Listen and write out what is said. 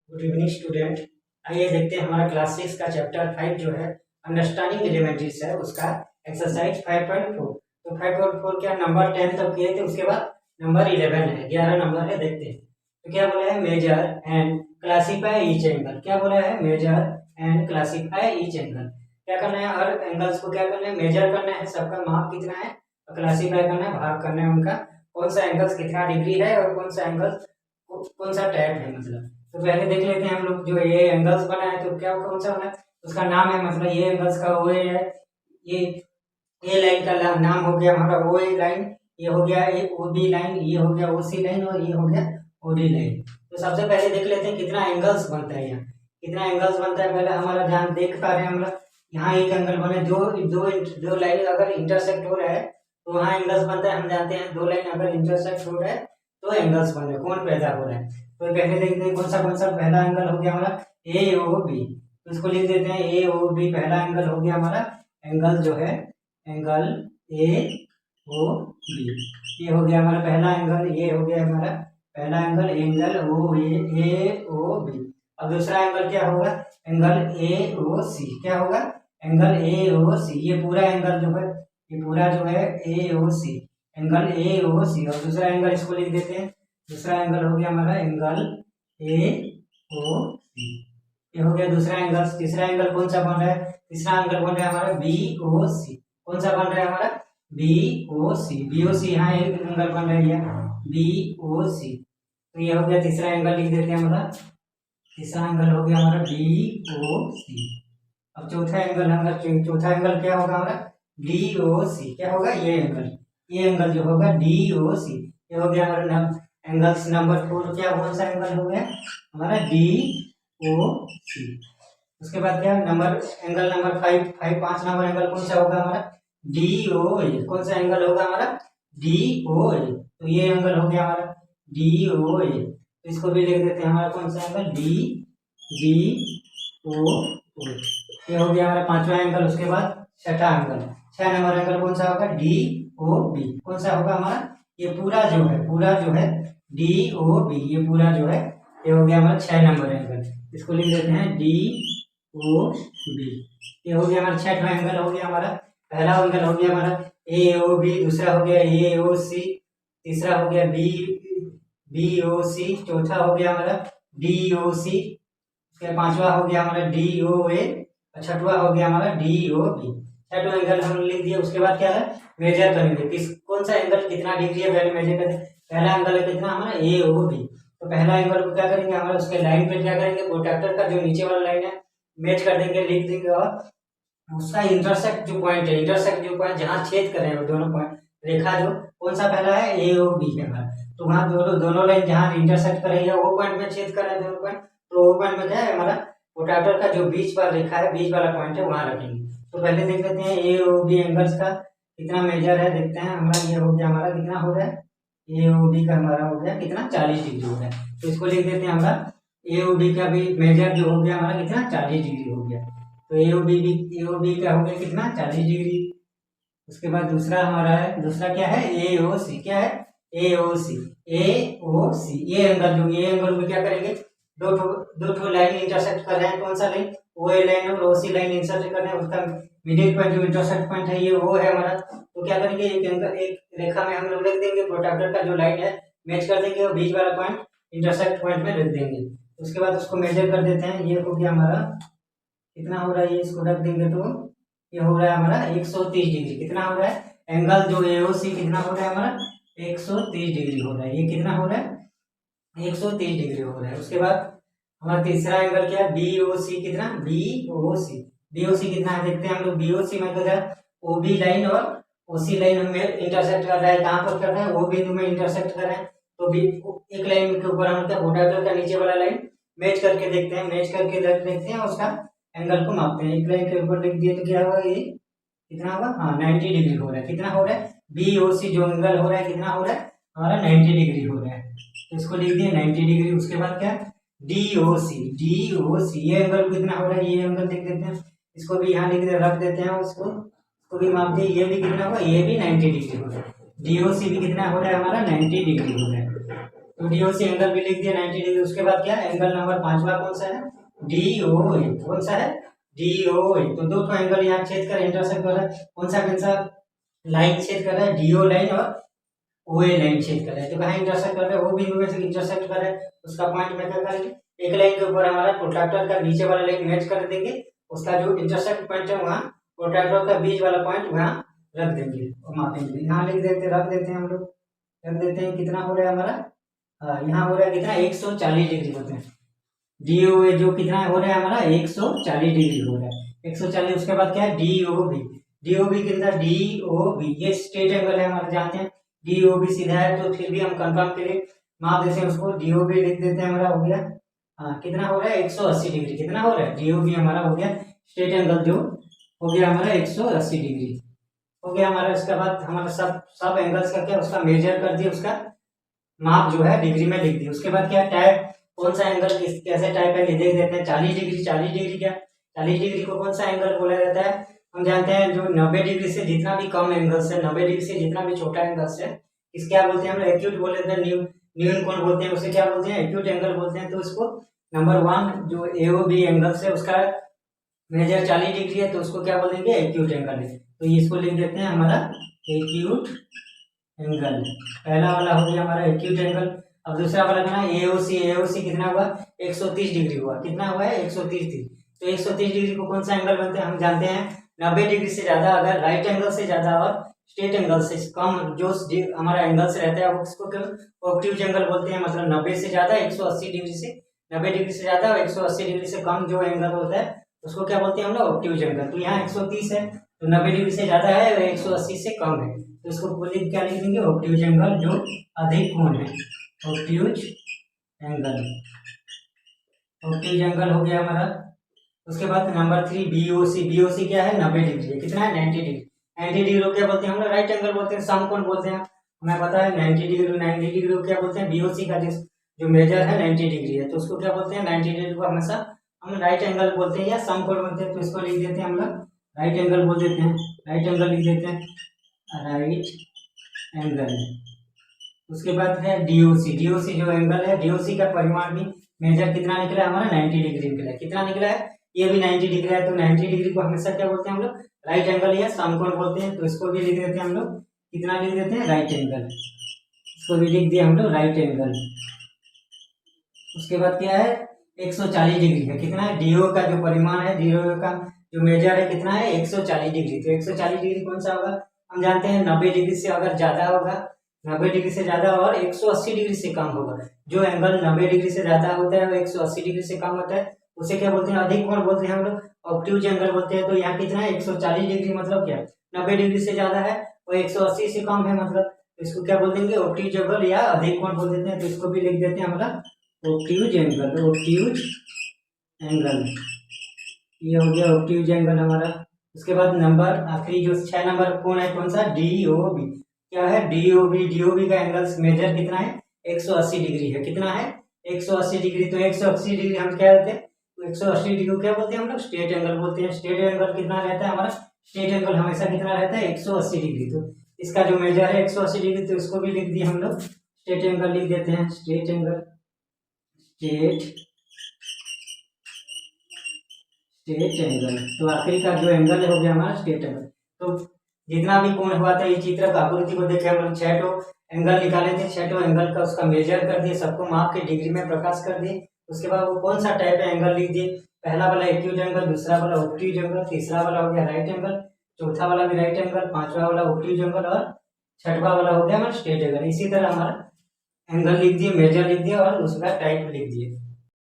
Good evening student. आइए देखते हैं हमारा क्लास 6 का चैप्टर 5 जो है अंडरस्टैंडिंग एलिमेंट्रीज है, उसका एक्सरसाइज 5.4। तो 5.4 क्या नंबर 10 तक किए थे, उसके बाद नंबर 11 है, 11 नंबर है। देखते हैं तो क्या बोला है, measure and classify each angle. क्या बोला है, measure and classify each angle. क्या करना है, हर एंगल्स को क्या करना है, मेजर करना है, सबका माप कितना है, और क्लासीफाई करना है, भाग करना है उनका, कौन सा एंगल्स कितना डिग्री है और कौन सा एंगल कौन सा टाइप है। मतलब तो पहले देख लेते हैं हम लोग, जो ये एंगल्स बना है तो क्या कौन सा बना है, उसका नाम है, मतलब ये एंगल्स का वो है, ये ए लाइन का नाम हो गया हमारा ओ ए लाइन, ये हो गया ए ओ बी लाइन, ये हो गया ओ सी लाइन और ये हो गया ओ डी लाइन। तो सबसे पहले देख लेते हैं कितना एंगल्स बनता है, यहाँ कितना एंगल्स बनता है। पहले हमारा ध्यान देख पा रहे हैं हम लोग, यहाँ एक एंगल बने, दो दो दो लाइन अगर इंटरसेक्ट हो रहा है तो वहाँ एंगल्स बनता है। हम जानते हैं दो लाइन अगर इंटरसेक्ट हो रहा है तो एंगल्स बन रहे, कौन पैदा हो रहा है। तो पहले देखते हैं कौन सा पहला एंगल हो गया हमारा ए ओ बी, तो इसको लिख देते हैं ए ओ बी, पहला एंगल हो गया हमारा, एंगल जो है एंगल ए ओ बी, ये हो गया हमारा पहला एंगल, ये हो गया हमारा पहला एंगल, एंगल ओ ए ओ बी। अब दूसरा एंगल क्या होगा, एंगल ए ओ सी, क्या होगा, एंगल ए ओ सी, ये पूरा एंगल जो है, ये पूरा जो है ए ओ सी, एंगल ए ओ सी। और दूसरा एंगल इसको लिख देते हैं, दूसरा एंगल हो गया हमारा एंगल ए ओ सी, ये हो गया दूसरा एंगल। तीसरा एंगल कौन सा बन रहा है, तीसरा एंगल बन रहा है हमारा बी ओ सी, कौन सा बन रहा है हमारा बी ओ सी, बी ओ सी, यहाँ एक एंगल बन रहा है बी ओ सी, तो ये हो गया तीसरा एंगल, लिख देते हैं हमारा, तीसरा एंगल हो गया हमारा बी ओ सी। अब चौथा एंगल हमारा, चौथा एंगल क्या होगा हमारा डी ओ सी, क्या होगा ये एंगल जो होगा डी ओ सी, ये हो गया हमारा एंगल्स नंबर 4। क्या कौन सा एंगल हो गया हमारा डी ओ सी। उसके बाद क्या number angle number 5, 5 number angle कौन सा होगा हमारा डी ओ ए, कौन सा एंगल होगा हमारा डी ओ ए, तो ये एंगल हो गया हमारा डी ओ ए, तो इसको भी लिख देते हैं हमारा कौन सा एंगल डी डी ओ ए, ये हो गया हमारा पांचवा एंगल। उसके बाद छठा एंगल, 6 नंबर एंगल कौन सा होगा डी ओ बी, कौन सा होगा हमारा ये पूरा जो है डी ओ बी, ये पूरा जो है ये हो गया हमारा 6 नंबर एंगल, इसको लिख देते हैं डी ओ बी। ये हो गया हमारा छठवां एंगल, हो गया हमारा पहला एंगल हो गया हमारा ए ओ बी, दूसरा हो गया ए ओ सी, तीसरा हो गया बी बी ओ सी, चौथा हो गया हमारा डी ओ सी, फिर पांचवा हो गया हमारा डी ओ ए, और छठवा हो गया हमारा डी ओ बी। छठवा एंगल हम लिख दिए। उसके बाद क्या है, मेजर करेंगे किस कौन सा एंगल कितना डिग्री है, पहले मेजर करें। पहला एंगल है कितना हमारा ए ओ बी, तो पहला एंगल को क्या करेंगे हमारा, उसके लाइन पे क्या करेंगे, प्रोट्रैक्टर का जो नीचे वाला लाइन है मैच कर देंगे, लिख देंगे, और उसका इंटरसेक्ट जो पॉइंट है, इंटरसेक्ट जो पॉइंट जहाँ छेद कर रहे हैं दोनों पॉइंट, रेखा जो कौन सा पहला है ए ओ बी है हमारा, तो वहाँ दोनों लाइन जहाँ इंटरसेक्ट कर रही है वो पॉइंट में छेद कर रहे हैं दोनों पॉइंट, तो वो पॉइंट में क्या है हमारा प्रोट्रैक्टर का जो बीच वाला रेखा है, बीच वाला पॉइंट है, वहाँ रखेंगे। तो पहले देख लेते हैं ए ओ बी एंगल्स का कितना मेजर है, देखते हैं हमारा ये हो गया हमारा कितना हो रहा है, ए ओ बी का हमारा हो गया कितना 40 डिग्री हो गया, तो इसको लिख देते हैं हमारा ए ओ बी का भी मेजर जो हो गया हमारा कितना 40 डिग्री हो गया, तो ए ओ बी का हो गया कितना 40 डिग्री। उसके बाद दूसरा हमारा है, दूसरा क्या है ए ओ सी, क्या है ए ओ सी, ए ओ सी, ये एंगल में क्या करेंगे, दो ठो लाइन इंटरसेक्ट कर रहे हैं, कौन सा लाइन ओ ए लाइन और ओ सी लाइन इंटरसेक्ट कर रहे हैं, उसका मिडिल पॉइंट जो इंटरसेक्ट पॉइंट है ये वो है हमारा, तो क्या करेंगे एक रेखा में हम लोग लिख देंगे, प्रोट्रैक्टर का जो लाइन है मैच कर देंगे और बीच वाला पॉइंट इंटरसेक्ट पॉइंट में रख देंगे। उसके बाद उसको मेजर कर देते हैं, ये हो गया हमारा कितना हो रहा है, ये इसको रख देंगे तो ये हो रहा है हमारा 130 डिग्री, कितना हो रहा है एंगल जो एओसी कितना हो रहा है हमारा 130 डिग्री हो रहा है, ये कितना हो रहा है 130 डिग्री हो रहा है। उसके बाद हमारा तीसरा एंगल क्या है बीओसी, कितना बीओसी कितना है देखते हैं हम लोग, बीओसी में क्या ओबी लाइन और ओसी लाइन में इंटरसेक्ट कर रहा है, कहाँ पर कर रहा है ओ बिंदु में इंटरसेक्ट कर रहा है, तो एक लाइन के ऊपर हम क्या प्रोट्रैक्टर का नीचे वाला लाइन मैच करके देखते हैं, मैच करके देखते हैं उसका एंगल को मापते हैं, एक लाइन के ऊपर लिख दिए तो क्या होगा ये कितना होगा, हाँ 90 डिग्री हो रहा है, कितना हो रहा है बी ओ सी जो एंगल हो रहा है कितना हो रहा है हमारा 90 डिग्री हो रहा है, तो इसको लिख दिए 90 डिग्री। उसके बाद क्या डी ओ सी ये एंगल कितना हो रहा है, ये एंगल देख देते हैं, इसको भी यहाँ लिख रख देते हैं, उसको भी माप दिए, ये भी कितना होगा ये भी 90 डिग्री हो रहा है, डी ओ सी भी कितना हो रहा है हमारा 90 डिग्री हो रहा है। तो डीओसी एंगल भी लिख दिया 90 डिग्री। उसके बाद क्या एंगल नंबर 5वां कौन सा है, डीओए। कौन सा है, डीओए। तो दो तो एंगल यहाँ छेद कर इंटरसेक्ट कर रहा है, कौन सा लाइन छेद कर रहा है, डीओ लाइन और ओए लाइन छेद कर रहा है। तो कहाँ इंटरसेक्ट कर रहा है, वो बिंदु में से इंटरसेक्ट कर रहा है, उसका पॉइंट में क्या करेंगे, एक लाइन के ऊपर हमारा प्रोट्रैक्टर का नीचे वाला लाइन मैच कर देंगे, उसका जो इंटरसेक्ट पॉइंट है वहाँ प्रोट्रैक्टर का बीच वाला पॉइंट वहाँ रख देंगे और मापेंगे। यहाँ लिख देते, रख देते हैं हम लोग, रख देते हैं। कितना हो रहा है हमारा, यहाँ हो रहा है कितना 140 डिग्री होते हैं। डीओए जो कितना हो रहा है हमारा 140 डिग्री हो रहा है, 140। उसके बाद क्या है डीओबी, डीओबी कितना, डीओबी ये स्ट्रेट एंगल है हमारे, जानते हैं डीओबी सीधा है, तो फिर भी हम कंफर्म के लिए माप देते हैं उसको, डीओबी लिख देते हैं, हमारा हो गया कितना हो रहा है 180 डिग्री। कितना हो रहा है, डीओबी हमारा हो गया स्ट्रेट एंगल जो हो गया हमारा 180 डिग्री हो गया हमारा। इसके बाद हमारा सब एंगल्स का क्या उसका मेजर कर दिया, उसका माप जो है डिग्री में लिख दिया। उसके बाद क्या टाइप, कौन सा एंगल कैसे टाइप है देख देते हैं। 40 डिग्री, 40 डिग्री क्या, 40 डिग्री को कौन सा एंगल बोला जाता है, हम जानते हैं जो 90 डिग्री से जितना भी कम एंगल्स है, 90 डिग्री से जितना भी छोटा एंगल्स है, इस क्या बोलते हैं हम एक्यूट बोल देते हैं, न्यून कोण बोलते हैं, उसे क्या बोलते हैं एक्यूट एंगल बोलते हैं। तो इसको नंबर 1 जो एओबी एंगल्स है उसका मेजर 40 डिग्री है, तो उसको क्या बोलेंगे एक्यूट एंगल है। तो इसको लिख देते हैं हमारा एक्यूट एंगल। पहला वाला हो गया हमारा एक्यूट एंगल। अब दूसरा वाला क्या है एओसी, एओसी कितना हुआ 130 डिग्री हुआ, कितना हुआ है 130 डिग्री। तो 130 डिग्री को कौन सा एंगल बनते हैं, हम जानते हैं 90 डिग्री से ज्यादा अगर राइट एंगल से ज्यादा और स्ट्रेट एंगल से कम जो हमारा एंगल से रहता है वो उसको ऑब्ट्यूज एंगल बोलते हैं। मतलब 90 से ज्यादा 180 डिग्री से, 90 डिग्री से ज्यादा और 180 डिग्री से कम जो एंगल होता है उसको क्या बोलते हैं हम लोग ऑब्ट्यूज एंगल। तो यहाँ 130 है तो 90 डिग्री से ज्यादा है और 180 से कम है, तो इसको क्या लिख देंगे ऑब्ट्यूज एंगल जो अधिक कोण है, ऑब्ट्यूज एंगल। ऑब्ट्यूज एंगल हो गया हमारा। उसके बाद नंबर 3 बीओसी, बीओसी क्या है 90 डिग्री है, कितना है 90 डिग्री। 90 डिग्री को क्या बोलते हैं हम लोग राइट एंगल बोलते हैं, समकोण बोलते हैं, हमें पता है 90 डिग्री को क्या बोलते हैं, बीओसी का जो मेजर है 90 डिग्री है, तो उसको क्या बोलते हैं 90 डिग्री को हमेशा हम राइट एंगल बोलते हैं या समकोण बोलते हैं। तो इसको लिख देते हैं हम लोग राइट एंगल बोल देते हैं, राइट एंगल लिख देते हैं राइट एंगल। उसके बाद है डीओसी, डीओसी जो एंगल है, डीओसी का परिमाण भी मेजर कितना निकला है हमारा 90 डिग्री निकला है। कितना निकला है, ये भी 90 डिग्री है, तो 90 डिग्री को हमेशा क्या बोलते हैं हम लोग राइट एंगल या समकोण बोलते हैं। तो इसको भी लिख देते हैं हम लोग, कितना लिख देते हैं राइट एंगल, इसको भी लिख दिया हम लोग राइट एंगल। उसके बाद क्या है 140 डिग्री है, कितना है डीओ का जो परिमाण है, डीओ का जो मेजर है कितना है 140 डिग्री। तो 140 डिग्री कौन सा होगा, हम जानते हैं 90 डिग्री से अगर ज्यादा होगा, 90 डिग्री से ज्यादा और 180 डिग्री से कम होगा। जो एंगल 90 डिग्री से ज्यादा होता है वो 180 डिग्री से कम होता है, उसे क्या बोलते हैं अधिक कोण बोलते हैं हम लोग, ऑब्ट्यूज एंगल बोलते हैं। तो यहाँ कितना है 140 डिग्री, मतलब क्या 90 डिग्री से ज्यादा है और 180 से कम है, मतलब इसको क्या बोल देंगे ऑब्ट्यूज एंगल या अधिक कोण बोल देते हैं। तो इसको भी लिख देते हैं हमारा ऑब्ट्यूज एंगल, ऑब्ट्यूज एंगल, ये हो गया ऑब्ट्यूज एंगल हमारा। उसके बाद नंबर आखिरी जो 6 नंबर कोण है कौन सा, डीओबी। क्या है डीओबी, डीओबी का एंगल मेजर कितना है 180 डिग्री है, कितना है 180 डिग्री। तो 180 डिग्री हम क्या कहते हैं, तो 180 डिग्री को क्या बोलते हैं हम लोग स्ट्रेट एंगल बोलते हैं। स्ट्रेट एंगल कितना रहता है हमारा, स्ट्रेट एंगल हमेशा कितना रहता है 180 डिग्री। तो इसका जो मेजर है 180 डिग्री, तो इसको भी लिख दिए हम लोग स्ट्रेट एंगल लिख देते हैं, स्ट्रेट एंगल, स्ट्रेट एंगल। तो आखिरी का जो एंगल हो गया हमारा स्ट्रेट एंगल। तो जितना भी कोण हुआ था ये चित्र का आकृति को देखे हम लोग 6 एंगल निकाले थे, 6 एंगल का उसका मेजर कर दिए, सबको माप के डिग्री में प्रकाश कर दिए। उसके बाद वो कौन सा टाइप है एंगल लिख दिए, पहला वाला एक्यूट एंगल, दूसरा वाला ऑब्ट्यूज एंगल, तीसरा वाला हो गया राइट एंगल, चौथा वाला भी राइट एंगल, पांचवा वाला ऑब्ट्यूज एंगल और छठवा वाला हो गया हमारा स्ट्रेट एंगल। इसी तरह हमारा एंगल लिख दिए, मेजर लिख दिए और उसका टाइप लिख दिए।